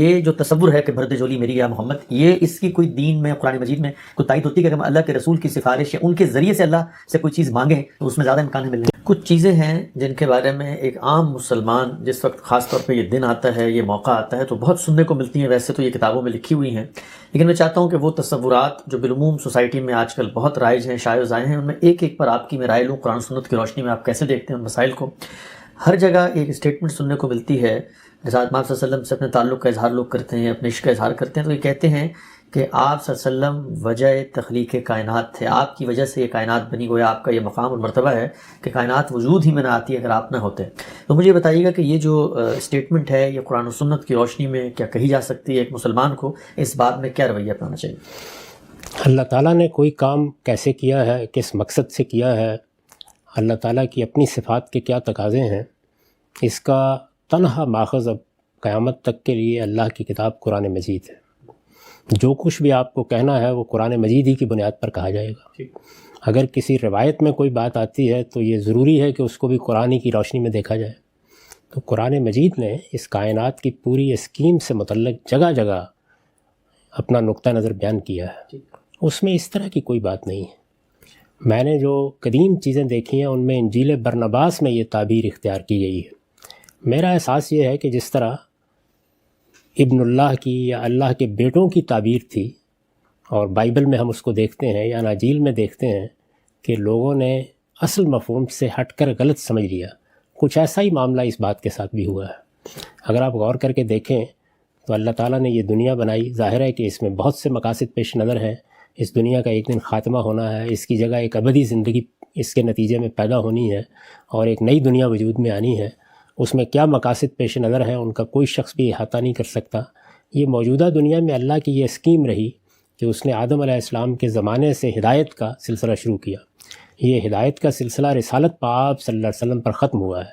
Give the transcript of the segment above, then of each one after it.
یہ جو تصور ہے کہ بھرد جولی میری یا محمد، یہ اس کی کوئی دین میں قرآن مجید میں کوئی تائید ہوتی ہے کہ ہم اللہ کے رسول کی سفارش یا ان کے ذریعے سے اللہ سے کوئی چیز مانگیں تو اس میں زیادہ امکان ہے ملنے؟ کچھ چیزیں ہیں جن کے بارے میں ایک عام مسلمان جس وقت خاص طور پہ یہ دن آتا ہے، یہ موقع آتا ہے، تو بہت سننے کو ملتی ہیں. ویسے تو یہ کتابوں میں لکھی ہوئی ہیں، لیکن میں چاہتا ہوں کہ وہ تصورات جو بالعموم سوسائٹی میں آج کل بہت رائج ہیں، شائع و زائع ہیں، ان میں ایک ایک پر آپ کی میں رائے لوں. قرآن سنت کی روشنی میں آپ کیسے دیکھتے ہیں ان مسائل کو؟ ہر جگہ ایک اسٹیٹمنٹ سننے کو ملتی ہے، جیسا آپ صلی اللہ علیہ وسلم سے اپنے تعلق کا اظہار لوگ کرتے ہیں، اپنے عشق کا اظہار کرتے ہیں، تو یہ کہتے ہیں کہ آپ صلی اللہ علیہ وسلم وجہ تخلیق کائنات تھے، آپ کی وجہ سے یہ کائنات بنی. گویا آپ کا یہ مقام اور مرتبہ ہے کہ کائنات وجود ہی میں نہ آتی اگر آپ نہ ہوتے. تو مجھے بتائیے گا کہ یہ جو اسٹیٹمنٹ ہے یہ قرآن و سنت کی روشنی میں کیا کہی جا سکتی ہے؟ ایک مسلمان کو اس بات میں کیا رویہ اپنانا چاہیے؟ اللہ تعالیٰ نے کوئی کام کیسے کیا ہے، کس مقصد سے کیا ہے، اللہ تعالیٰ کی اپنی صفات کے کیا تقاضے ہیں، اس کا تنہا ماخذ اب قیامت تک کے لیے اللہ کی کتاب قرآن مجید ہے. جو کچھ بھی آپ کو کہنا ہے وہ قرآن مجید ہی کی بنیاد پر کہا جائے گا. اگر کسی روایت میں کوئی بات آتی ہے تو یہ ضروری ہے کہ اس کو بھی قرآن کی روشنی میں دیکھا جائے. تو قرآن مجید نے اس کائنات کی پوری اسکیم سے متعلق جگہ جگہ اپنا نقطہ نظر بیان کیا ہے. اس میں اس طرح کی کوئی بات نہیں ہے. میں نے جو قدیم چیزیں دیکھی ہیں ان میں انجیل برنباس میں یہ تعبیر اختیار کی گئی ہے. میرا احساس یہ ہے کہ جس طرح ابن اللہ کی یا اللہ کے بیٹوں کی تعبیر تھی، اور بائبل میں ہم اس کو دیکھتے ہیں یا اناجیل میں دیکھتے ہیں کہ لوگوں نے اصل مفہوم سے ہٹ کر غلط سمجھ لیا، کچھ ایسا ہی معاملہ اس بات کے ساتھ بھی ہوا ہے. اگر آپ غور کر کے دیکھیں تو اللہ تعالیٰ نے یہ دنیا بنائی، ظاہر ہے کہ اس میں بہت سے مقاصد پیش نظر ہیں. اس دنیا کا ایک دن خاتمہ ہونا ہے، اس کی جگہ ایک ابدی زندگی اس کے نتیجے میں پیدا ہونی ہے اور ایک نئی دنیا وجود میں آنی ہے. اس میں کیا مقاصد پیش نظر ہیں ان کا کوئی شخص بھی احاطہ نہیں کر سکتا. یہ موجودہ دنیا میں اللہ کی یہ اسکیم رہی کہ اس نے آدم علیہ السلام کے زمانے سے ہدایت کا سلسلہ شروع کیا. یہ ہدایت کا سلسلہ رسالت پاک صلی اللہ علیہ وسلم پر ختم ہوا ہے.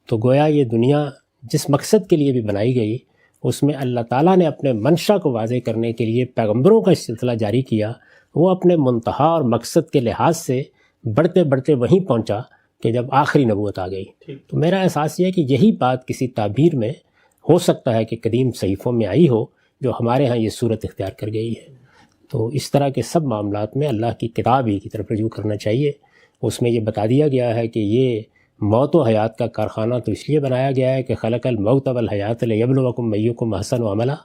تو گویا یہ دنیا جس مقصد کے لیے بھی بنائی گئی اس میں اللہ تعالیٰ نے اپنے منشا کو واضح کرنے کے لیے پیغمبروں کا سلسلہ جاری کیا. وہ اپنے منتہا اور مقصد کے لحاظ سے بڑھتے بڑھتے وہیں پہنچا کہ جب آخری نبوت آ گئی. تو میرا احساس یہ ہے کہ یہی بات کسی تعبیر میں ہو سکتا ہے کہ قدیم صحیفوں میں آئی ہو جو ہمارے ہاں یہ صورت اختیار کر گئی ہے. تو اس طرح کے سب معاملات میں اللہ کی کتاب ہی کی طرف رجوع کرنا چاہیے. اس میں یہ بتا دیا گیا ہے کہ یہ موت و حیات کا کارخانہ تو اس لیے بنایا گیا ہے کہ خلق الموت والحیات لیبلوکم ایکم احسن عملا،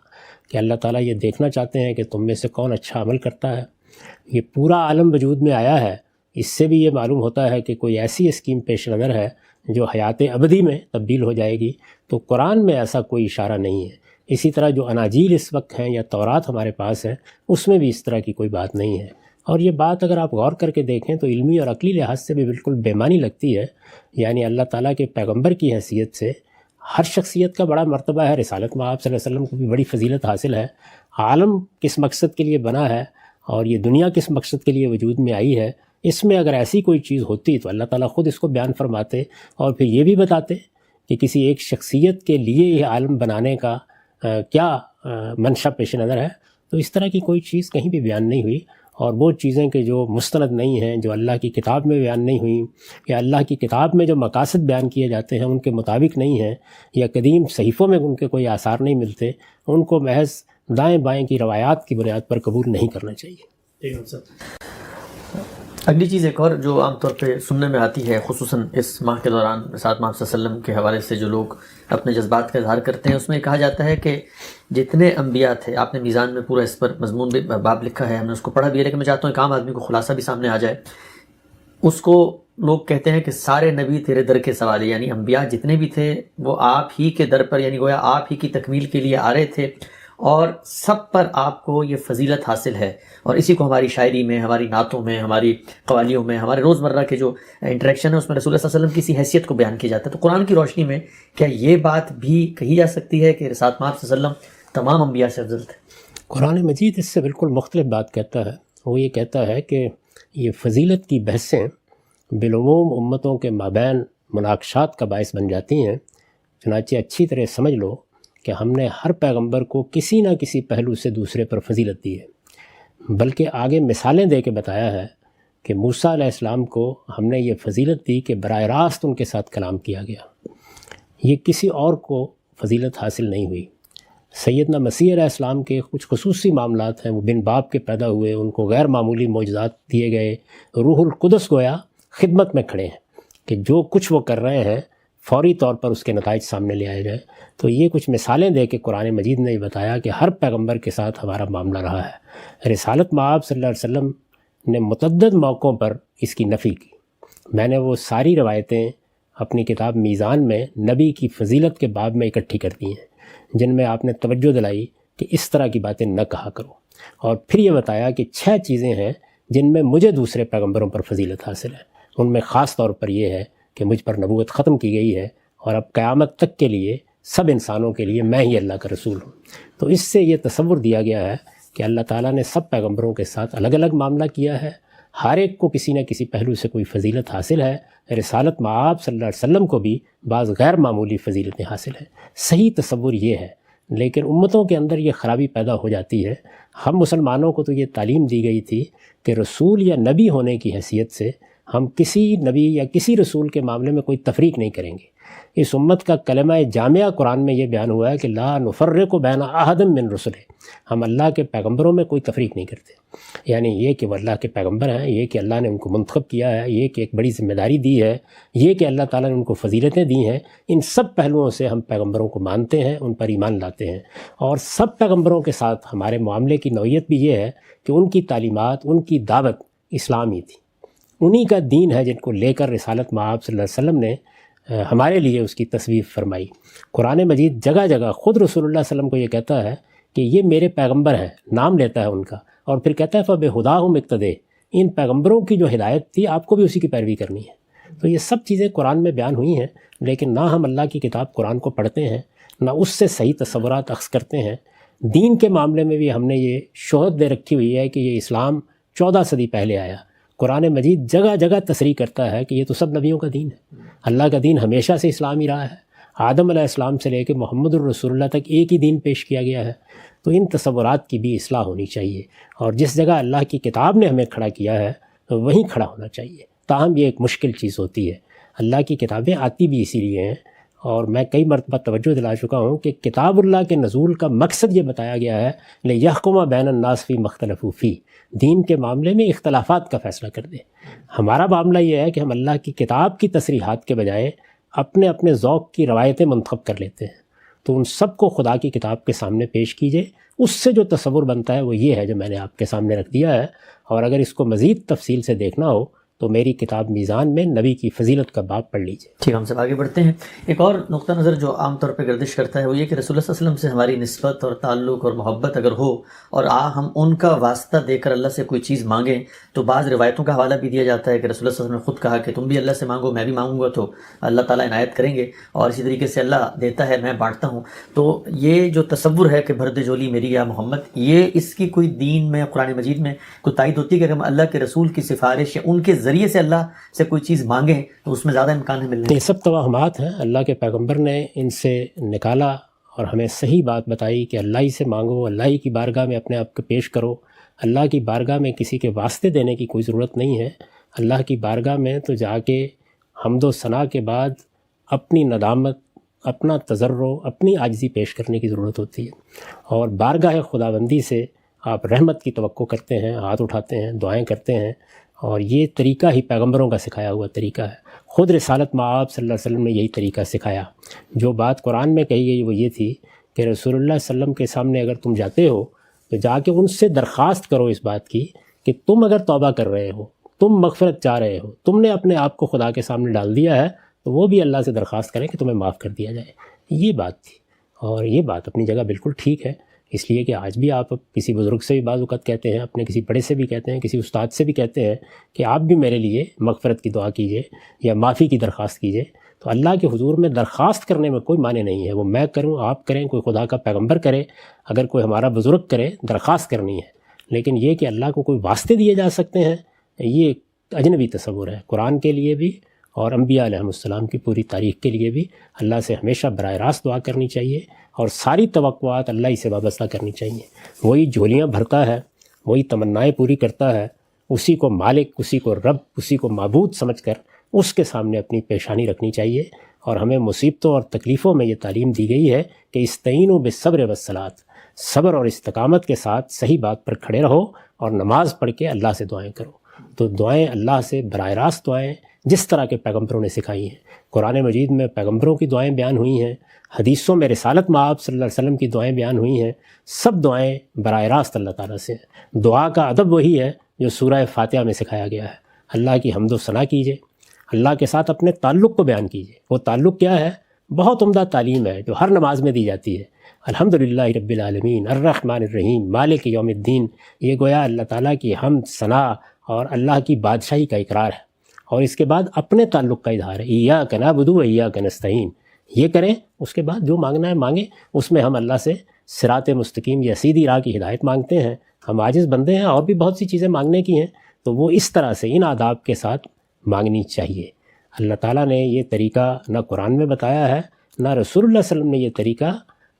کہ اللہ تعالیٰ یہ دیکھنا چاہتے ہیں کہ تم میں سے کون اچھا عمل کرتا ہے. یہ پورا عالم وجود میں آیا ہے، اس سے بھی یہ معلوم ہوتا ہے کہ کوئی ایسی اسکیم پیش نظر ہے جو حیات ابدی میں تبدیل ہو جائے گی. تو قرآن میں ایسا کوئی اشارہ نہیں ہے. اسی طرح جو اناجیل اس وقت ہیں یا تورات ہمارے پاس ہے اس میں بھی اس طرح کی کوئی بات نہیں ہے. اور یہ بات اگر آپ غور کر کے دیکھیں تو علمی اور عقلی لحاظ سے بھی بالکل بے معنی لگتی ہے. یعنی اللہ تعالیٰ کے پیغمبر کی حیثیت سے ہر شخصیت کا بڑا مرتبہ ہے، رسالت میں آپ صلی اللہ علیہ وسلم کو بھی بڑی فضیلت حاصل ہے. عالم کس مقصد کے لیے بنا ہے اور یہ دنیا کس مقصد کے لیے وجود میں آئی ہے، اس میں اگر ایسی کوئی چیز ہوتی تو اللہ تعالیٰ خود اس کو بیان فرماتے اور پھر یہ بھی بتاتے کہ کسی ایک شخصیت کے لیے یہ عالم بنانے کا کیا منشا پیش نظر ہے. تو اس طرح کی کوئی چیز کہیں بھی بیان نہیں ہوئی. اور وہ چیزیں کہ جو مستند نہیں ہیں، جو اللہ کی کتاب میں بیان نہیں ہوئیں، یا اللہ کی کتاب میں جو مقاصد بیان کیے جاتے ہیں ان کے مطابق نہیں ہیں، یا قدیم صحیفوں میں ان کے کوئی آثار نہیں ملتے، ان کو محض دائیں بائیں کی روایات کی بنیاد پر قبول نہیں کرنا چاہیے. اگلی چیز ایک اور جو عام طور پہ سننے میں آتی ہے، خصوصاً اس ماہ کے دوران ساتھ محمد صلی اللہ علیہ وسلم کے حوالے سے جو لوگ اپنے جذبات کا اظہار کرتے ہیں، اس میں کہا جاتا ہے کہ جتنے انبیاء تھے، آپ نے میزان میں پورا اس پر مضمون بھی باب لکھا ہے، ہم نے اس کو پڑھا بھی ہے، لیکن میں چاہتا ہوں ایک عام آدمی کو خلاصہ بھی سامنے آ جائے. اس کو لوگ کہتے ہیں کہ سارے نبی تیرے در کے سوال، یعنی انبیاء جتنے بھی تھے وہ آپ ہی کے در پر، یعنی گویا آپ ہی کی تکمیل کے لیے آ رہے تھے، اور سب پر آپ کو یہ فضیلت حاصل ہے. اور اسی کو ہماری شاعری میں، ہماری نعتوں میں، ہماری قوالیوں میں، ہمارے روزمرہ کے جو انٹریکشن ہے اس میں رسول اللہ صلی اللہ علیہ وسلم کی اسی حیثیت کو بیان کیا جاتا ہے. تو قرآن کی روشنی میں کیا یہ بات بھی کہی جا سکتی ہے کہ ساتھ محمد صلی اللہ علیہ وسلم تمام انبیاء سے افضل تھے؟ قرآن مجید اس سے بالکل مختلف بات کہتا ہے. وہ یہ کہتا ہے کہ یہ فضیلت کی بحثیں بالعموم امتوں کے مابین مناقشات کا باعث بن جاتی ہیں. چنانچہ اچھی طرح سمجھ لو کہ ہم نے ہر پیغمبر کو کسی نہ کسی پہلو سے دوسرے پر فضیلت دی ہے، بلکہ آگے مثالیں دے کے بتایا ہے کہ موسیٰ علیہ السلام کو ہم نے یہ فضیلت دی کہ براہ راست ان کے ساتھ کلام کیا گیا. یہ کسی اور کو فضیلت حاصل نہیں ہوئی. سیدنا مسیح علیہ السلام کے کچھ خصوصی معاملات ہیں، وہ بن باپ کے پیدا ہوئے، ان کو غیر معمولی معجزات دیے گئے، روح القدس گویا خدمت میں کھڑے ہیں کہ جو کچھ وہ کر رہے ہیں فوری طور پر اس کے نتائج سامنے لے آئے جائیں۔ تو یہ کچھ مثالیں دے کے قرآن مجید نے یہ بتایا کہ ہر پیغمبر کے ساتھ ہمارا معاملہ رہا ہے۔ رسالت مآب صلی اللہ علیہ وسلم نے متعدد موقعوں پر اس کی نفی کی۔ میں نے وہ ساری روایتیں اپنی کتاب میزان میں نبی کی فضیلت کے باب میں اکٹھی کر دی ہیں، جن میں آپ نے توجہ دلائی کہ اس طرح کی باتیں نہ کہا کرو، اور پھر یہ بتایا کہ 6 چیزیں ہیں جن میں مجھے دوسرے پیغمبروں پر فضیلت حاصل ہے۔ ان میں خاص طور پر یہ ہے کہ مجھ پر نبوت ختم کی گئی ہے، اور اب قیامت تک کے لیے سب انسانوں کے لیے میں ہی اللہ کا رسول ہوں۔ تو اس سے یہ تصور دیا گیا ہے کہ اللہ تعالیٰ نے سب پیغمبروں کے ساتھ الگ الگ معاملہ کیا ہے، ہر ایک کو کسی نہ کسی پہلو سے کوئی فضیلت حاصل ہے۔ رسالت مآب صلی اللہ علیہ وسلم کو بھی بعض غیر معمولی فضیلتیں حاصل ہیں۔ صحیح تصور یہ ہے، لیکن امتوں کے اندر یہ خرابی پیدا ہو جاتی ہے۔ ہم مسلمانوں کو تو یہ تعلیم دی گئی تھی کہ رسول یا نبی ہونے کی حیثیت سے ہم کسی نبی یا کسی رسول کے معاملے میں کوئی تفریق نہیں کریں گے۔ اس امت کا کلمہ جامعہ قرآن میں یہ بیان ہوا ہے کہ لا نفرق بین احد من رسلہ، ہم اللہ کے پیغمبروں میں کوئی تفریق نہیں کرتے۔ یعنی یہ کہ وہ اللہ کے پیغمبر ہیں، یہ کہ اللہ نے ان کو منتخب کیا ہے، یہ کہ ایک بڑی ذمہ داری دی ہے، یہ کہ اللہ تعالیٰ نے ان کو فضیلتیں دی ہیں، ان سب پہلوؤں سے ہم پیغمبروں کو مانتے ہیں، ان پر ایمان لاتے ہیں۔ اور سب پیغمبروں کے ساتھ ہمارے معاملے کی نوعیت بھی یہ ہے کہ ان کی تعلیمات، ان کی دعوت اسلامی تھی، انہی کا دین ہے جن کو لے کر رسالت مآب صلی اللہ علیہ وسلم نے ہمارے لیے اس کی تصویر فرمائی۔ قرآن مجید جگہ جگہ خود رسول اللہ صلی اللہ علیہ وسلم کو یہ کہتا ہے کہ یہ میرے پیغمبر ہیں، نام لیتا ہے ان کا، اور پھر کہتا ہے فَبِہُدَاهُمْ اقْتَدِیٰ، ان پیغمبروں کی جو ہدایت تھی آپ کو بھی اسی کی پیروی کرنی ہے۔ تو یہ سب چیزیں قرآن میں بیان ہوئی ہیں، لیکن نہ ہم اللہ کی کتاب قرآن کو پڑھتے ہیں، نہ اس سے صحیح تصورات اخذ کرتے ہیں۔ دین کے معاملے میں بھی ہم نے یہ شہرت دے رکھی ہوئی ہے کہ یہ اسلام 14 صدی پہلے آیا۔ قرآن مجید جگہ جگہ تصریح کرتا ہے کہ یہ تو سب نبیوں کا دین ہے، اللہ کا دین ہمیشہ سے اسلام ہی رہا ہے، آدم علیہ السلام سے لے کے محمد الرسول اللہ تک ایک ہی دین پیش کیا گیا ہے۔ تو ان تصورات کی بھی اصلاح ہونی چاہیے، اور جس جگہ اللہ کی کتاب نے ہمیں کھڑا کیا ہے وہیں کھڑا ہونا چاہیے۔ تاہم یہ ایک مشکل چیز ہوتی ہے، اللہ کی کتابیں آتی بھی اسی لیے ہیں، اور میں کئی مرتبہ توجہ دلا چکا ہوں کہ کتاب اللہ کے نزول کا مقصد یہ بتایا گیا ہے لِيَحْكُمَ بَيْنَ النَّاسِ فِي مَا اخْتَلَفُوا فِيهِ، دین کے معاملے میں اختلافات کا فیصلہ کر دے۔ ہمارا معاملہ یہ ہے کہ ہم اللہ کی کتاب کی تصریحات کے بجائے اپنے اپنے ذوق کی روایتیں منتخب کر لیتے ہیں۔ تو ان سب کو خدا کی کتاب کے سامنے پیش کیجئے، اس سے جو تصور بنتا ہے وہ یہ ہے جو میں نے آپ کے سامنے رکھ دیا ہے، اور اگر اس کو مزید تفصیل سے دیکھنا ہو تو میری کتاب میزان میں نبی کی فضیلت کا باب پڑھ لیجئے۔ ٹھیک، ہم سب آگے بڑھتے ہیں۔ ایک اور نقطہ نظر جو عام طور پہ گردش کرتا ہے وہ یہ کہ رسول اللہ صلی اللہ علیہ وسلم سے ہماری نسبت اور تعلق اور محبت اگر ہو، اور ہم ان کا واسطہ دے کر اللہ سے کوئی چیز مانگیں، تو بعض روایتوں کا حوالہ بھی دیا جاتا ہے کہ رسول اللہ صلی اللہ علیہ وسلم نے خود کہا کہ تم بھی اللہ سے مانگو، میں بھی مانگوں گا تو اللہ تعالیٰ عنایت کریں گے، اور اسی طریقے سے اللہ دیتا ہے میں بانٹتا ہوں۔ تو یہ جو تصور ہے کہ بھر دے جھولی میری یا محمد، یہ اس کی کوئی دین میں قرآن مجید میں کوئی تائید ہوتی ہے کہ اگر ہم اللہ کے رسول کی سفارش یا ان کے ذریعے سے اللہ سے کوئی چیز مانگیں تو اس میں زیادہ امکان ہے ملنے؟ یہ سب توہمات ہیں، اللہ کے پیغمبر نے ان سے نکالا اور ہمیں صحیح بات بتائی کہ اللہ ہی سے مانگو، اللہ ہی کی بارگاہ میں اپنے آپ کو پیش کرو۔ اللہ کی بارگاہ میں کسی کے واسطے دینے کی کوئی ضرورت نہیں ہے۔ اللہ کی بارگاہ میں تو جا کے حمد و ثنا کے بعد اپنی ندامت، اپنا تضرع، اپنی عاجزی پیش کرنے کی ضرورت ہوتی ہے، اور بارگاہ خداوندی سے آپ رحمت کی توقع کرتے ہیں، ہاتھ اٹھاتے ہیں، دعائیں کرتے ہیں، اور یہ طریقہ ہی پیغمبروں کا سکھایا ہوا طریقہ ہے۔ خود رسالت مآب صلی اللہ علیہ وسلم نے یہی طریقہ سکھایا۔ جو بات قرآن میں کہی گئی وہ یہ تھی کہ رسول اللہ صلی اللہ علیہ وسلم کے سامنے اگر تم جاتے ہو تو جا کے ان سے درخواست کرو اس بات کی کہ تم اگر توبہ کر رہے ہو، تم مغفرت چاہ رہے ہو، تم نے اپنے آپ کو خدا کے سامنے ڈال دیا ہے، تو وہ بھی اللہ سے درخواست کریں کہ تمہیں معاف کر دیا جائے۔ یہ بات تھی، اور یہ بات اپنی جگہ بالکل ٹھیک ہے، اس لیے کہ آج بھی آپ کسی بزرگ سے بھی بعض اوقات کہتے ہیں، اپنے کسی بڑے سے بھی کہتے ہیں، کسی استاد سے بھی کہتے ہیں کہ آپ بھی میرے لیے مغفرت کی دعا کیجئے یا معافی کی درخواست کیجئے۔ تو اللہ کے حضور میں درخواست کرنے میں کوئی معنی نہیں ہے، وہ میں کروں، آپ کریں، کوئی خدا کا پیغمبر کرے، اگر کوئی ہمارا بزرگ کرے، درخواست کرنی ہے۔ لیکن یہ کہ اللہ کو کوئی واسطے دیے جا سکتے ہیں، یہ اجنبی تصور ہے۔ قرآن کے لیے بھی اور انبیاء علیہ السلام کی پوری تاریخ کے لیے بھی اللہ سے ہمیشہ براہ راست دعا کرنی چاہیے، اور ساری توقعات اللہ ہی سے وابستہ کرنی چاہیے۔ وہی جھولیاں بھرتا ہے، وہی تمنائیں پوری کرتا ہے، اسی کو مالک، اسی کو رب، اسی کو معبود سمجھ کر اس کے سامنے اپنی پیشانی رکھنی چاہیے، اور ہمیں مصیبتوں اور تکلیفوں میں یہ تعلیم دی گئی ہے کہ استعینوا بالصبر والصلاۃ، صبر اور استقامت کے ساتھ صحیح بات پر کھڑے رہو اور نماز پڑھ کے اللہ سے دعائیں کرو۔ تو دعائیں اللہ سے براہ راست دعائیں جس طرح کے پیغمبروں نے سکھائی ہیں، قرآن مجید میں پیغمبروں کی دعائیں بیان ہوئی ہیں، حدیثوں میں رسالت مآب صلی اللہ علیہ وسلم کی دعائیں بیان ہوئی ہیں، سب دعائیں براہ راست اللہ تعالیٰ سے ہیں۔ دعا کا ادب وہی ہے جو سورہ فاتحہ میں سکھایا گیا ہے۔ اللہ کی حمد و ثنا کیجیے، اللہ کے ساتھ اپنے تعلق کو بیان کیجیے۔ وہ تعلق کیا ہے؟ بہت عمدہ تعلیم ہے جو ہر نماز میں دی جاتی ہے۔ الحمدللہ رب العالمین الرحمن الرحیم مالک یوم الدین، یہ گویا اللہ تعالیٰ کی حمد ثنا اور اللہ کی بادشاہی کا اقرار ہے، اور اس کے بعد اپنے تعلق کا اظہار ہے۔ ایاک نعبد و ایاک نستعین، یہ کریں، اس کے بعد جو مانگنا ہے مانگیں۔ اس میں ہم اللہ سے صراط مستقیم یا سیدھی راہ کی ہدایت مانگتے ہیں۔ ہم عاجز بندے ہیں، اور بھی بہت سی چیزیں مانگنے کی ہیں، تو وہ اس طرح سے ان آداب کے ساتھ مانگنی چاہیے۔ اللہ تعالیٰ نے یہ طریقہ نہ قرآن میں بتایا ہے، نہ رسول اللہ صلی اللہ علیہ وسلم نے یہ طریقہ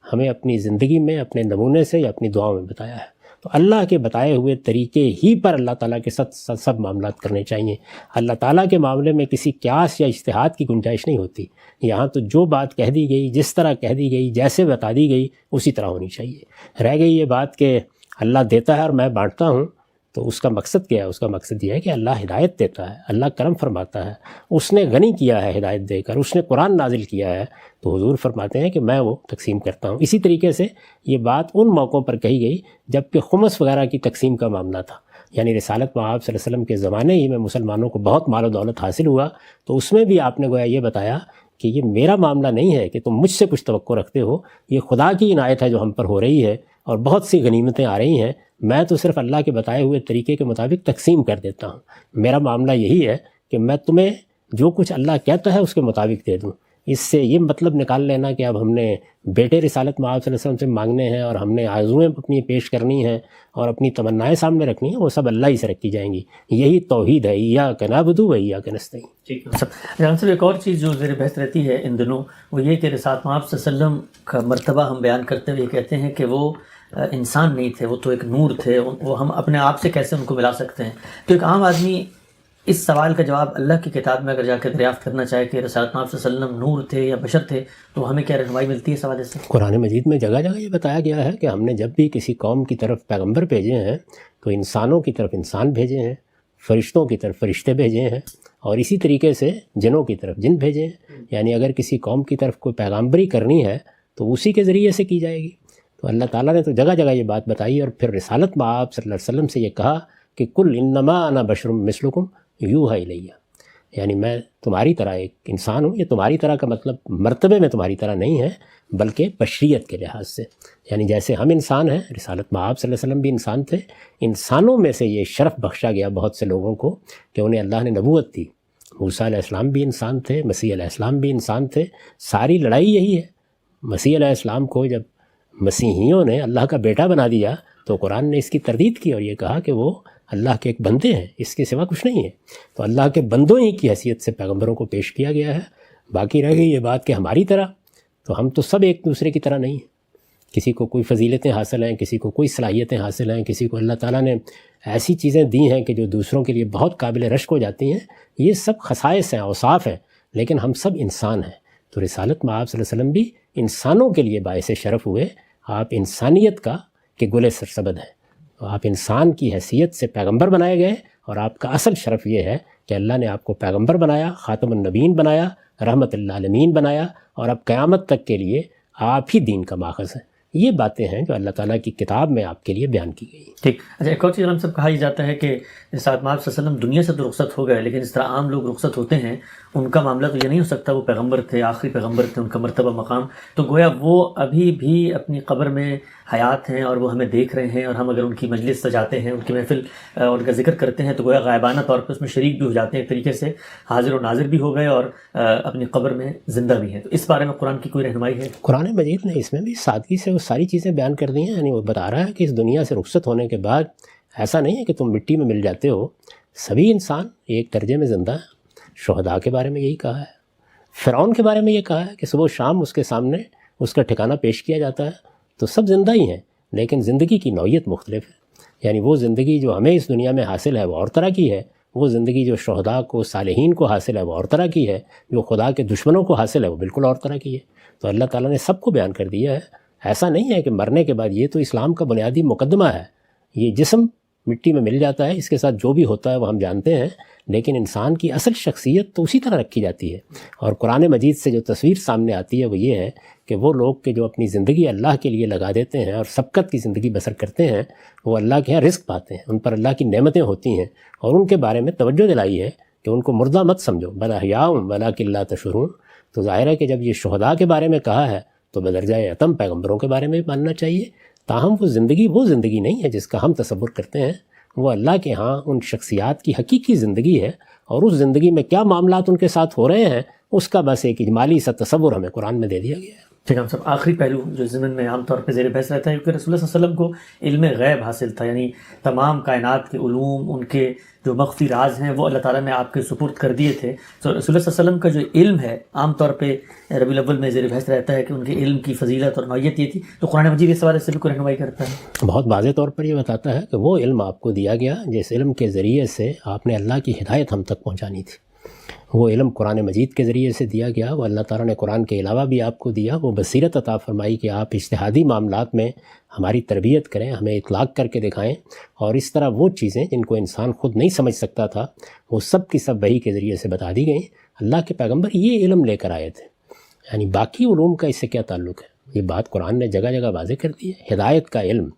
ہمیں اپنی زندگی میں اپنے نمونے سے یا اپنی دعاؤں میں بتایا ہے۔ تو اللہ کے بتائے ہوئے طریقے ہی پر اللہ تعالیٰ کے ساتھ سب معاملات کرنے چاہیے۔ اللہ تعالیٰ کے معاملے میں کسی قیاس یا اجتہاد کی گنجائش نہیں ہوتی۔ یہاں تو جو بات کہہ دی گئی، جس طرح کہہ دی گئی، جیسے بتا دی گئی، اسی طرح ہونی چاہیے۔ رہ گئی یہ بات کہ اللہ دیتا ہے اور میں بانٹتا ہوں، تو اس کا مقصد کیا ہے؟ اس کا مقصد یہ ہے کہ اللہ ہدایت دیتا ہے، اللہ کرم فرماتا ہے، اس نے غنی کیا ہے ہدایت دے کر، اس نے قرآن نازل کیا ہے، تو حضور فرماتے ہیں کہ میں وہ تقسیم کرتا ہوں۔ اسی طریقے سے یہ بات ان موقعوں پر کہی گئی جب کہ خمس وغیرہ کی تقسیم کا معاملہ تھا، یعنی رسالت مآب صلی اللہ علیہ وسلم کے زمانے ہی میں مسلمانوں کو بہت مال و دولت حاصل ہوا، تو اس میں بھی آپ نے گویا یہ بتایا کہ یہ میرا معاملہ نہیں ہے کہ تم مجھ سے کچھ توقع رکھتے ہو، یہ خدا کی عنایت ہے جو ہم پر ہو رہی ہے، اور بہت سی غنیمتیں آ رہی ہیں، میں تو صرف اللہ کے بتائے ہوئے طریقے کے مطابق تقسیم کر دیتا ہوں۔ میرا معاملہ یہی ہے کہ میں تمہیں جو کچھ اللہ کہتا ہے اس کے مطابق دے دوں۔ اس سے یہ مطلب نکال لینا کہ اب ہم نے بیٹے رسالت مآب صلی اللہ علیہ وسلم سے مانگنے ہیں اور ہم نے آرزوئیں اپنی پیش کرنی ہیں اور اپنی تمنائیں سامنے رکھنی ہیں، وہ سب اللہ ہی سے رکھی جائیں گی۔ یہی توحید ہے، ایاک نعبد و ایاک نستعین۔ ٹھیک ہے جان صاحب، ایک اور چیز جو زیر بحث رہتی ہے ان دنوں، وہ یہ کہ رسالت مآب صلی اللہ علیہ وسلم کا مرتبہ ہم بیان کرتے ہوئے کہتے ہیں کہ وہ انسان نہیں تھے، وہ تو ایک نور تھے، وہ ہم اپنے آپ سے کیسے ان کو ملا سکتے ہیں؟ تو ایک عام آدمی اس سوال کا جواب اللہ کی کتاب میں اگر جا کے دریافت کرنا چاہے کہ رسالت مآب صلی اللہ علیہ وسلم نور تھے یا بشر تھے، تو ہمیں کیا رہنمائی ملتی ہے اس حوالے سے؟ قرآن مجید میں جگہ جگہ یہ بتایا گیا ہے کہ ہم نے جب بھی کسی قوم کی طرف پیغمبر بھیجے ہیں تو انسانوں کی طرف انسان بھیجے ہیں، فرشتوں کی طرف فرشتے بھیجے ہیں، اور اسی طریقے سے جنوں کی طرف جن بھیجے ہیں۔ یعنی اگر کسی قوم کی طرف کوئی پیغامبری کرنی ہے تو اسی کے ذریعے سے کی جائے گی۔ تو اللہ تعالیٰ نے تو جگہ جگہ یہ بات بتائی، اور پھر رسالت مآب صلی اللہ علیہ وسلم سے یہ کہا کہ کل انما انا بشر مثلکم یوحی الیہ، یعنی میں تمہاری طرح ایک انسان ہوں۔ یہ تمہاری طرح کا مطلب مرتبے میں تمہاری طرح نہیں ہے، بلکہ بشریت کے لحاظ سے، یعنی جیسے ہم انسان ہیں، رسالت مآب صلی اللہ علیہ وسلم بھی انسان تھے۔ انسانوں میں سے یہ شرف بخشا گیا بہت سے لوگوں کو کہ انہیں اللہ نے نبوت دی۔ موسیٰ علیہ السلام بھی انسان تھے، مسیح علیہ السلام بھی انسان تھے۔ ساری لڑائی یہی ہے۔ مسیح علیہ السلام کو جب مسیحیوں نے اللہ کا بیٹا بنا دیا تو قرآن نے اس کی تردید کی اور یہ کہا کہ وہ اللہ کے ایک بندے ہیں، اس کے سوا کچھ نہیں ہے۔ تو اللہ کے بندوں ہی کی حیثیت سے پیغمبروں کو پیش کیا گیا ہے۔ باقی رہ گئی یہ بات کہ ہماری طرح، تو ہم تو سب ایک دوسرے کی طرح نہیں ہیں۔ کسی کو کوئی فضیلتیں حاصل ہیں، کسی کو کوئی صلاحیتیں حاصل ہیں، کسی کو اللہ تعالیٰ نے ایسی چیزیں دی ہیں کہ جو دوسروں کے لیے بہت قابل رشک ہو جاتی ہیں۔ یہ سب خصائص ہیں، اوصاف ہیں، لیکن ہم سب انسان ہیں۔ تو رسالت مآب صلی اللہ علیہ وسلم بھی انسانوں کے لیے باعث شرف ہوئے۔ آپ انسانیت کا کہ گل سرسبد ہیں، تو آپ انسان کی حیثیت سے پیغمبر بنائے گئے، اور آپ کا اصل شرف یہ ہے کہ اللہ نے آپ کو پیغمبر بنایا، خاتم النبیین بنایا، رحمت للعالمین بنایا، اور اب قیامت تک کے لیے آپ ہی دین کا ماخذ ہیں۔ یہ باتیں ہیں جو اللہ تعالیٰ کی کتاب میں آپ کے لیے بیان کی گئی۔ ٹھیک۔ اچھا، ایک اور چیز ہم سب کہا ہی جاتا ہے کہ رسالت مآب صلی اللہ علیہ وسلم دنیا سے تو رخصت ہو گئے، لیکن اس طرح عام لوگ رخصت ہوتے ہیں، ان کا معاملہ تو یہ نہیں ہو سکتا وہ پیغمبر تھے، آخری پیغمبر تھے، ان کا مرتبہ مقام تو گویا وہ ابھی بھی اپنی قبر میں حیات ہیں اور وہ ہمیں دیکھ رہے ہیں، اور ہم اگر ان کی مجلس سجاتے ہیں، ان کی محفل اور ان کا ذکر کرتے ہیں تو گویا غائبانہ طور پر اس میں شریک بھی ہو جاتے ہیں، ایک طریقے سے حاضر و ناظر بھی ہو گئے اور اپنی قبر میں زندہ بھی ہیں۔ تو اس بارے میں قرآن کی کوئی رہنمائی ہے؟ قرآن مجید نے اس میں بھی سادگی سے وہ ساری چیزیں بیان کر دی ہیں۔ یعنی وہ بتا رہا ہے کہ اس دنیا سے رخصت ہونے کے بعد ایسا نہیں ہے کہ تم مٹی میں مل جاتے ہو، سبھی انسان ایک درجے میں زندہ ہیں۔ شہداء کے بارے میں یہی کہا ہے، فرعون کے بارے میں یہ کہا ہے کہ صبح و شام اس کے سامنے اس کا ٹھکانہ پیش کیا جاتا ہے۔ تو سب زندہ ہی ہیں، لیکن زندگی کی نوعیت مختلف ہے۔ یعنی وہ زندگی جو ہمیں اس دنیا میں حاصل ہے وہ اور طرح کی ہے، وہ زندگی جو شہداء کو صالحین کو حاصل ہے وہ اور طرح کی ہے، جو خدا کے دشمنوں کو حاصل ہے وہ بالکل اور طرح کی ہے۔ تو اللہ تعالیٰ نے سب کو بیان کر دیا ہے۔ ایسا نہیں ہے کہ مرنے کے بعد، یہ تو اسلام کا بنیادی مقدمہ ہے، یہ جسم مٹی میں مل جاتا ہے، اس کے ساتھ جو بھی ہوتا ہے وہ ہم جانتے ہیں، لیکن انسان کی اصل شخصیت تو اسی طرح رکھی جاتی ہے۔ اور قرآن مجید سے جو تصویر سامنے آتی ہے وہ یہ ہے کہ وہ لوگ کہ جو اپنی زندگی اللہ کے لیے لگا دیتے ہیں اور سبقت کی زندگی بسر کرتے ہیں، وہ اللہ کے یہاں رزق پاتے ہیں، ان پر اللہ کی نعمتیں ہوتی ہیں، اور ان کے بارے میں توجہ دلائی ہے کہ ان کو مردہ مت سمجھو، بل احیاء ولکن لا تشعرون۔ تو ظاہر ہے کہ جب یہ شہداء کے بارے میں کہا ہے تو بدرجہ اتم پیغمبروں کے بارے میں بھی ماننا چاہیے۔ تاہم وہ زندگی نہیں ہے جس کا ہم تصور کرتے ہیں، وہ اللہ کے ہاں ان شخصیات کی حقیقی زندگی ہے، اور اس زندگی میں کیا معاملات ان کے ساتھ ہو رہے ہیں اس کا بس ایک اجمالی سا تصور ہمیں قرآن میں دے دیا گیا ہے۔ ٹھیک ہے، ہم سب آخری پہلو جو ضمن میں عام طور پہ زیر بحث رہتا ہے، کیونکہ رسول اللہ صلی اللہ علیہ وسلم کو علم غیب حاصل تھا، یعنی تمام کائنات کے علوم، ان کے جو مخفی راز ہیں وہ اللہ تعالیٰ نے آپ کے سپرد کر دیے تھے۔ تو رسول اللہ صلی اللہ علیہ وسلم کا جو علم ہے عام طور پہ ربیع الاول میں زیر بحث رہتا ہے کہ ان کے علم کی فضیلت اور نوعیت یہ تھی، تو قرآن مجید اس حوالے سے بھی کوئی رہنمائی کرتا ہے؟ بہت واضح طور پر یہ بتاتا ہے کہ وہ علم آپ کو دیا گیا جس علم کے ذریعے سے آپ نے اللہ کی ہدایت ہم تک پہنچانی تھی۔ وہ علم قرآن مجید کے ذریعے سے دیا گیا، وہ اللہ تعالیٰ نے قرآن کے علاوہ بھی آپ کو دیا، وہ بصیرت عطا فرمائی کہ آپ اجتہادی معاملات میں ہماری تربیت کریں، ہمیں اطلاق کر کے دکھائیں، اور اس طرح وہ چیزیں جن کو انسان خود نہیں سمجھ سکتا تھا وہ سب کی سب وحی کے ذریعے سے بتا دی گئیں۔ اللہ کے پیغمبر یہ علم لے کر آئے تھے، یعنی باقی علوم کا اس سے کیا تعلق ہے؟ یہ بات قرآن نے جگہ جگہ واضح کر دی ہے۔ ہدایت کا علم،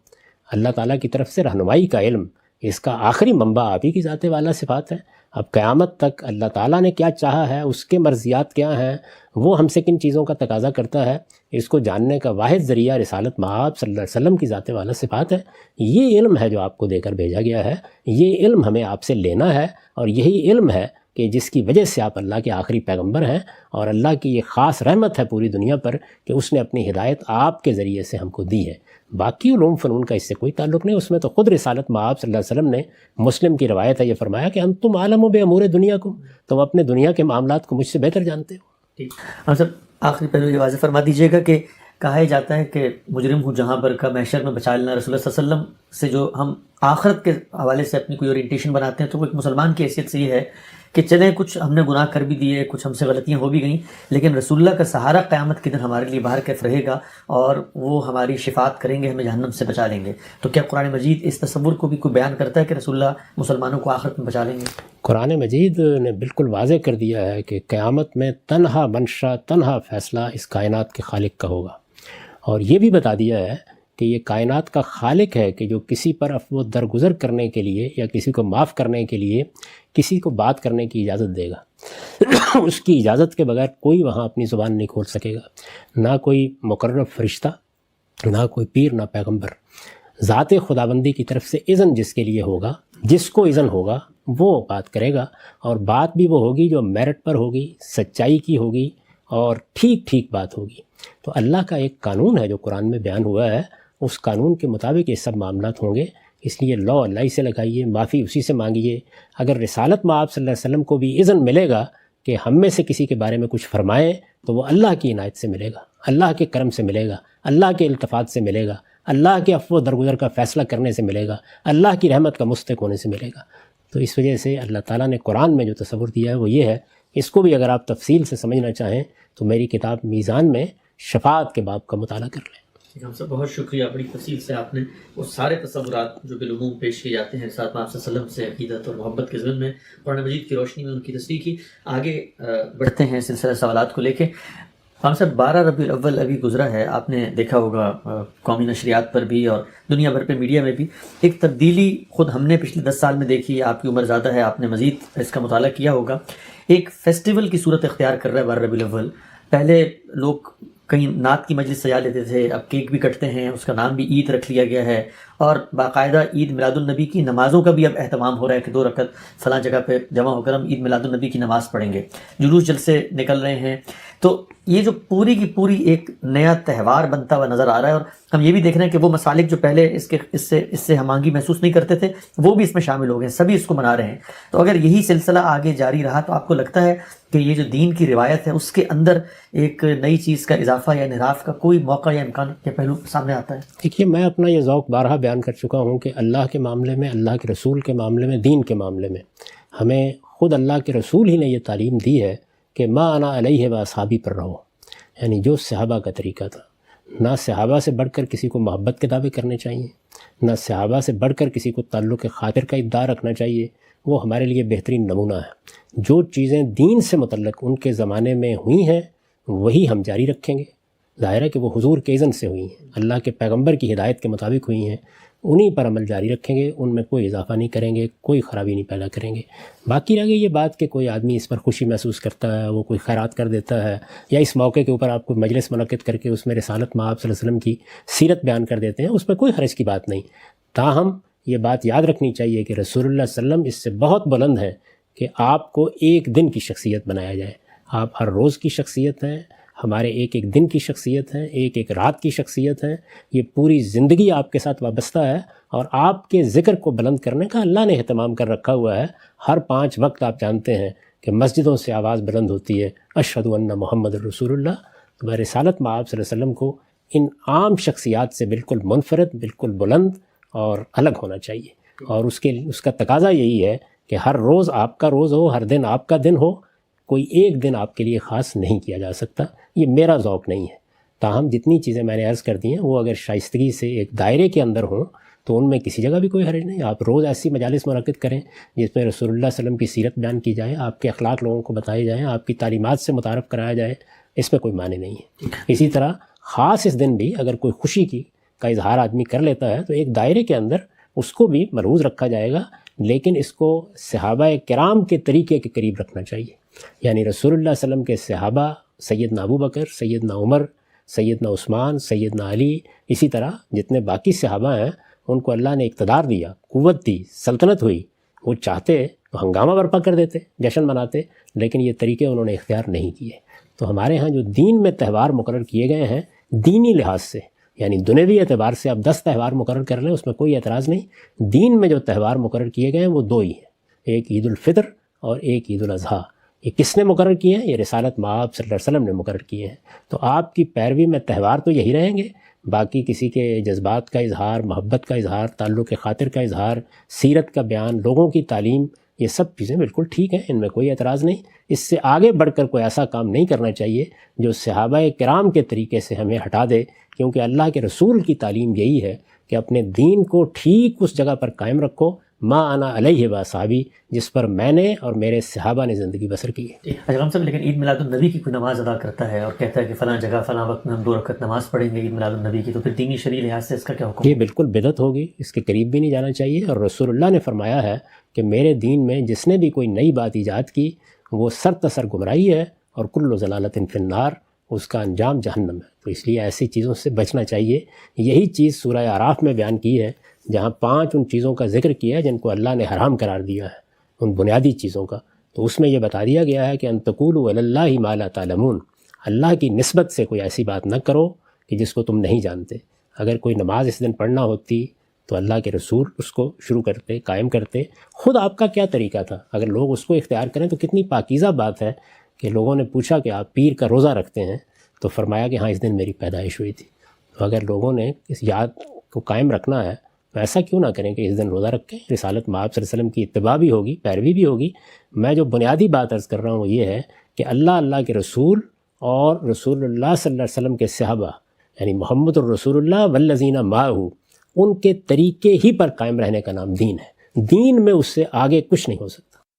اللہ تعالیٰ کی طرف سے رہنمائی کا علم، اس کا آخری منبع آپ ہی کی ذات والا صفات ہے۔ اب قیامت تک اللہ تعالیٰ نے کیا چاہا ہے، اس کے مرضیات کیا ہیں، وہ ہم سے کن چیزوں کا تقاضا کرتا ہے، اس کو جاننے کا واحد ذریعہ رسالت مآب صلی اللہ علیہ وسلم کی ذات والا صفات ہے۔ یہ علم ہے جو آپ کو دے کر بھیجا گیا ہے، یہ علم ہمیں آپ سے لینا ہے، اور یہی علم ہے کہ جس کی وجہ سے آپ اللہ کے آخری پیغمبر ہیں، اور اللہ کی یہ خاص رحمت ہے پوری دنیا پر کہ اس نے اپنی ہدایت آپ کے ذریعے سے ہم کو دی ہے۔ باقی علوم فنون کا اس سے کوئی تعلق نہیں، اس میں تو خود رسالت مآب صلی اللہ علیہ وسلم نے، مسلم کی روایت ہے، یہ فرمایا کہ انتم عالم بامور دنیاکم، تم اپنے دنیا کے معاملات کو مجھ سے بہتر جانتے ہو۔ ٹھیک، ہم سب آخری پہلو یہ واضح فرما دیجیے گا کہ کہا ہی جاتا ہے کہ مجرم ہوں جہاں پر کا محشر میں بچا لینا۔ رسول اللہ صلی اللہ علیہ وسلم سے جو ہم آخرت کے حوالے سے اپنی کوئی اورینٹیشن بناتے ہیں تو وہ ایک مسلمان کی حیثیت سے یہ ہے کہ چلیں کچھ ہم نے گناہ کر بھی دیے، کچھ ہم سے غلطیاں ہو بھی گئیں، لیکن رسول اللہ کا سہارا قیامت کے دن ہمارے لیے باہر کیف رہے گا، اور وہ ہماری شفاعت کریں گے، ہمیں جہنم سے بچا لیں گے۔ تو کیا قرآن مجید اس تصور کو بھی کوئی بیان کرتا ہے کہ رسول اللہ مسلمانوں کو آخرت میں بچا لیں گے؟ قرآن مجید نے بالکل واضح کر دیا ہے کہ قیامت میں تنہا منشا، تنہا فیصلہ اس کائنات کے خالق کا ہوگا، اور یہ بھی بتا دیا ہے کہ یہ کائنات کا خالق ہے کہ جو کسی پر عفو درگزر کرنے کے لیے یا کسی کو معاف کرنے کے لیے کسی کو بات کرنے کی اجازت دے گا۔ اس کی اجازت کے بغیر کوئی وہاں اپنی زبان نہیں کھول سکے گا، نہ کوئی مقرب فرشتہ، نہ کوئی پیر، نہ پیغمبر۔ ذات خداوندی کی طرف سے اذن جس کے لیے ہوگا، جس کو اذن ہوگا وہ بات کرے گا، اور بات بھی وہ ہوگی جو میرٹ پر ہوگی، سچائی کی ہوگی، اور ٹھیک بات ہوگی۔ تو اللہ کا ایک قانون ہے جو قرآن میں بیان ہوا ہے، اس قانون کے مطابق یہ سب معاملات ہوں گے۔ اس لیے لا اللہ سے لگائیے، معافی اسی سے مانگیے۔ اگر رسالت مآب صلی اللہ علیہ وسلم کو بھی اذن ملے گا کہ ہم میں سے کسی کے بارے میں کچھ فرمائیں تو وہ اللہ کی عنایت سے ملے گا، اللہ کے کرم سے ملے گا، اللہ کے التفات سے ملے گا، اللہ کے عفو و درگزر کا فیصلہ کرنے سے ملے گا، اللہ کی رحمت کا مستحق ہونے سے ملے گا۔ تو اس وجہ سے اللہ تعالیٰ نے قرآن میں جو تصور دیا ہے وہ یہ ہے۔ اس کو بھی اگر آپ تفصیل سے سمجھنا چاہیں تو میری کتاب میزان میں شفاعت کے باب کا مطالعہ کر لیں۔ ہم سب بہت شکریہ، بڑی تفصیل سے آپ نے وہ سارے تصورات جو بالعموم پیش کیے جاتے ہیں ساتھ آپ صلی اللہ علیہ وسلم سے عقیدت اور محبت کے ضمن میں قرآن مجید کی روشنی میں ان کی تصریح کی۔ آگے بڑھتے ہیں سلسلہ سوالات کو لے کے۔ ہم سب 12 ربیع الاول ابھی گزرا ہے، آپ نے دیکھا ہوگا قومی نشریات پر بھی اور دنیا بھر پہ میڈیا میں بھی ایک تبدیلی خود ہم نے پچھلے 10 سال میں دیکھی ہے۔ آپ کی عمر زیادہ ہے، آپ نے مزید اس کا مطالعہ کیا ہوگا۔ ایک فیسٹیول کی صورت اختیار کر رہا ہے 12 ربیع الاول۔ پہلے لوگ کہیں نعت کی مجلس سجا لیتے تھے، اب کیک بھی کٹتے ہیں، اس کا نام بھی عید رکھ لیا گیا ہے، اور باقاعدہ عید میلاد النبی کی نمازوں کا بھی اب اہتمام ہو رہا ہے کہ 2 رکعت فلاں جگہ پہ جمع ہو کر ہم عید میلاد النبی کی نماز پڑھیں گے، جلوس جلسے نکل رہے ہیں۔ تو یہ جو پوری کی پوری ایک نیا تہوار بنتا ہوا نظر آ رہا ہے، اور ہم یہ بھی دیکھ رہے ہیں کہ وہ مسالک جو پہلے اس سے ہم آہنگی محسوس نہیں کرتے تھے وہ بھی اس میں شامل ہو گئے، سبھی اس کو منا رہے ہیں۔ تو اگر یہی سلسلہ آگے جاری رہا تو آپ کو لگتا ہے کہ یہ جو دین کی روایت ہے اس کے اندر ایک نئی چیز کا اضافہ یا انحراف کا کوئی موقع یا امکان یا پہلو سامنے آتا ہے؟ دیکھیے، میں اپنا یہ ذوق بارہا بیان کر چکا ہوں کہ اللہ کے معاملے میں، اللہ کے رسول کے معاملے میں، دین کے معاملے میں ہمیں خود اللہ کے رسول ہی نے یہ تعلیم دی ہے کہ ما انا علیہ و اصحابی پر رہو، یعنی جو صحابہ کا طریقہ تھا۔ نہ صحابہ سے بڑھ کر کسی کو محبت کے دعوے کرنے چاہیے، نہ صحابہ سے بڑھ کر کسی کو تعلق خاطر کا ادعا رکھنا چاہیے، وہ ہمارے لیے بہترین نمونہ ہے۔ جو چیزیں دین سے متعلق ان کے زمانے میں ہوئی ہیں وہی ہم جاری رکھیں گے۔ ظاہر ہے کہ وہ حضور کے اذن سے ہوئی ہیں، اللہ کے پیغمبر کی ہدایت کے مطابق ہوئی ہیں، انہی پر عمل جاری رکھیں گے، ان میں کوئی اضافہ نہیں کریں گے، کوئی خرابی نہیں پیدا کریں گے۔ باقی رہ گئی یہ بات کہ کوئی آدمی اس پر خوشی محسوس کرتا ہے، وہ کوئی خیرات کر دیتا ہے، یا اس موقع کے اوپر آپ کو مجلس منعقد کر کے اس میں رسالت مآب صلی اللہ علیہ وسلم کی سیرت بیان کر دیتے ہیں، اس میں کوئی حرج کی بات نہیں۔ تاہم یہ بات یاد رکھنی چاہیے کہ رسول اللہ صلی اللہ علیہ وسلم اس سے بہت بلند ہے کہ آپ کو ایک دن کی شخصیت بنایا جائے۔ آپ ہر روز کی شخصیت ہیں، ہمارے ایک ایک دن کی شخصیت ہیں، ایک ایک رات کی شخصیت ہیں، یہ پوری زندگی آپ کے ساتھ وابستہ ہے، اور آپ کے ذکر کو بلند کرنے کا اللہ نے اہتمام کر رکھا ہوا ہے۔ ہر 5 وقت آپ جانتے ہیں کہ مسجدوں سے آواز بلند ہوتی ہے، اشہد ان محمد رسول اللہ۔ تو رسالت مآب صلی اللہ علیہ وسلم کو ان عام شخصیات سے بالکل منفرد، بالکل بلند اور الگ ہونا چاہیے، اور اس کا تقاضا یہی ہے کہ ہر روز آپ کا روز ہو، ہر دن آپ کا دن ہو، کوئی ایک دن آپ کے لیے خاص نہیں کیا جا سکتا۔ یہ میرا ذوق نہیں ہے۔ تاہم جتنی چیزیں میں نے عرض کر دی ہیں وہ اگر شائستگی سے ایک دائرے کے اندر ہوں تو ان میں کسی جگہ بھی کوئی حرج نہیں۔ آپ روز ایسی مجالس منعقد کریں جس میں رسول اللہ صلی اللہ علیہ وسلم کی سیرت بیان کی جائے، آپ کے اخلاق لوگوں کو بتائے جائیں، آپ کی تعلیمات سے متعارف کرایا جائے، اس میں کوئی معنی نہیں ہے۔ اسی طرح خاص اس دن بھی اگر کوئی خوشی کا اظہار آدمی کر لیتا ہے تو ایک دائرے کے اندر اس کو بھی ملحوظ رکھا جائے گا، لیکن اس کو صحابہ کرام کے طریقے کے قریب رکھنا چاہیے۔ یعنی رسول اللہ صلی اللہ علیہ وسلم کے صحابہ سیدنا ابو بکر، سیدنا عمر، سیدنا عثمان، سیدنا علی، اسی طرح جتنے باقی صحابہ ہیں ان کو اللہ نے اقتدار دیا، قوت دی، سلطنت ہوئی، وہ چاہتے تو ہنگامہ برپا کر دیتے، جشن مناتے، لیکن یہ طریقے انہوں نے اختیار نہیں کیے۔ تو ہمارے ہاں جو دین میں تہوار مقرر کیے گئے ہیں دینی لحاظ سے، یعنی دنیوی اعتبار سے آپ 10 تہوار مقرر کر لیں اس میں کوئی اعتراض نہیں، دین میں جو تہوار مقرر کیے گئے ہیں وہ 2 ہی ہیں، ایک عید الفطر اور ایک عید الاضحیٰ۔ یہ کس نے مقرر کیے ہیں؟ یہ رسالت مآب صلی اللہ علیہ وسلم نے مقرر کیے ہیں۔ تو آپ کی پیروی میں تہوار تو یہی رہیں گے، باقی کسی کے جذبات کا اظہار، محبت کا اظہار، تعلق خاطر کا اظہار، سیرت کا بیان، لوگوں کی تعلیم، یہ سب چیزیں بالکل ٹھیک ہیں، ان میں کوئی اعتراض نہیں۔ اس سے آگے بڑھ کر کوئی ایسا کام نہیں کرنا چاہیے جو صحابہ کرام کے طریقے سے ہمیں ہٹا دے، کیونکہ اللہ کے رسول کی تعلیم یہی ہے کہ اپنے دین کو ٹھیک اس جگہ پر قائم رکھو، ما انا علیہ و اصحابی، جس پر میں نے اور میرے صحابہ نے زندگی بسر کی ہے۔ اجغام صاحب، لیکن عید میلاد النبی کی کوئی نماز ادا کرتا ہے اور کہتا ہے کہ فلاں جگہ فلاں وقت میں ہم 2 رکعت نماز پڑھیں گے عید میلاد النبی کی، تو پھر دینی شرعی لحاظ سے اس کا کیا حکم؟ یہ بالکل بدعت ہوگی، اس کے قریب بھی نہیں جانا چاہیے، اور رسول اللہ نے فرمایا ہے کہ میرے دین میں جس نے بھی کوئی نئی بات ایجاد کی وہ سرتسر گمراہی ہے، اور کل ضلالۃ فی النار، اس کا انجام جہنم ہے۔ تو اس لیے ایسی چیزوں سے بچنا چاہیے۔ یہی چیز سورہ اعراف میں بیان کی ہے، جہاں 5 ان چیزوں کا ذکر کیا ہے جن کو اللہ نے حرام قرار دیا ہے، ان بنیادی چیزوں کا۔ تو اس میں یہ بتا دیا گیا ہے کہ ان تقولوا علی اللہ ما لا تعلمون، اللہ کی نسبت سے کوئی ایسی بات نہ کرو کہ جس کو تم نہیں جانتے۔ اگر کوئی نماز اس دن پڑھنا ہوتی تو اللہ کے رسول اس کو شروع کرتے، قائم کرتے۔ خود آپ کا کیا طریقہ تھا؟ اگر لوگ اس کو اختیار کریں تو کتنی پاکیزہ بات ہے کہ لوگوں نے پوچھا کہ آپ پیر کا روزہ رکھتے ہیں، تو فرمایا کہ ہاں اس دن میری پیدائش ہوئی تھی۔ تو اگر لوگوں نے اس یاد کو قائم رکھنا ہے تو ایسا کیوں نہ کریں کہ اس دن روزہ رکھیں، رسالت مآب صلی اللہ علیہ وسلم کی اتباع بھی ہوگی، پیروی بھی ہوگی۔ میں جو بنیادی بات عرض کر رہا ہوں وہ یہ ہے کہ اللہ کے رسول اور رسول اللہ صلی اللہ علیہ وسلم کے صحابہ، یعنی محمد الرسول اللہ والذین معہ، ان کے طریقے ہی پر قائم رہنے کا نام دین ہے۔ دین میں اس سے آگے کچھ نہیں ہو سکتا۔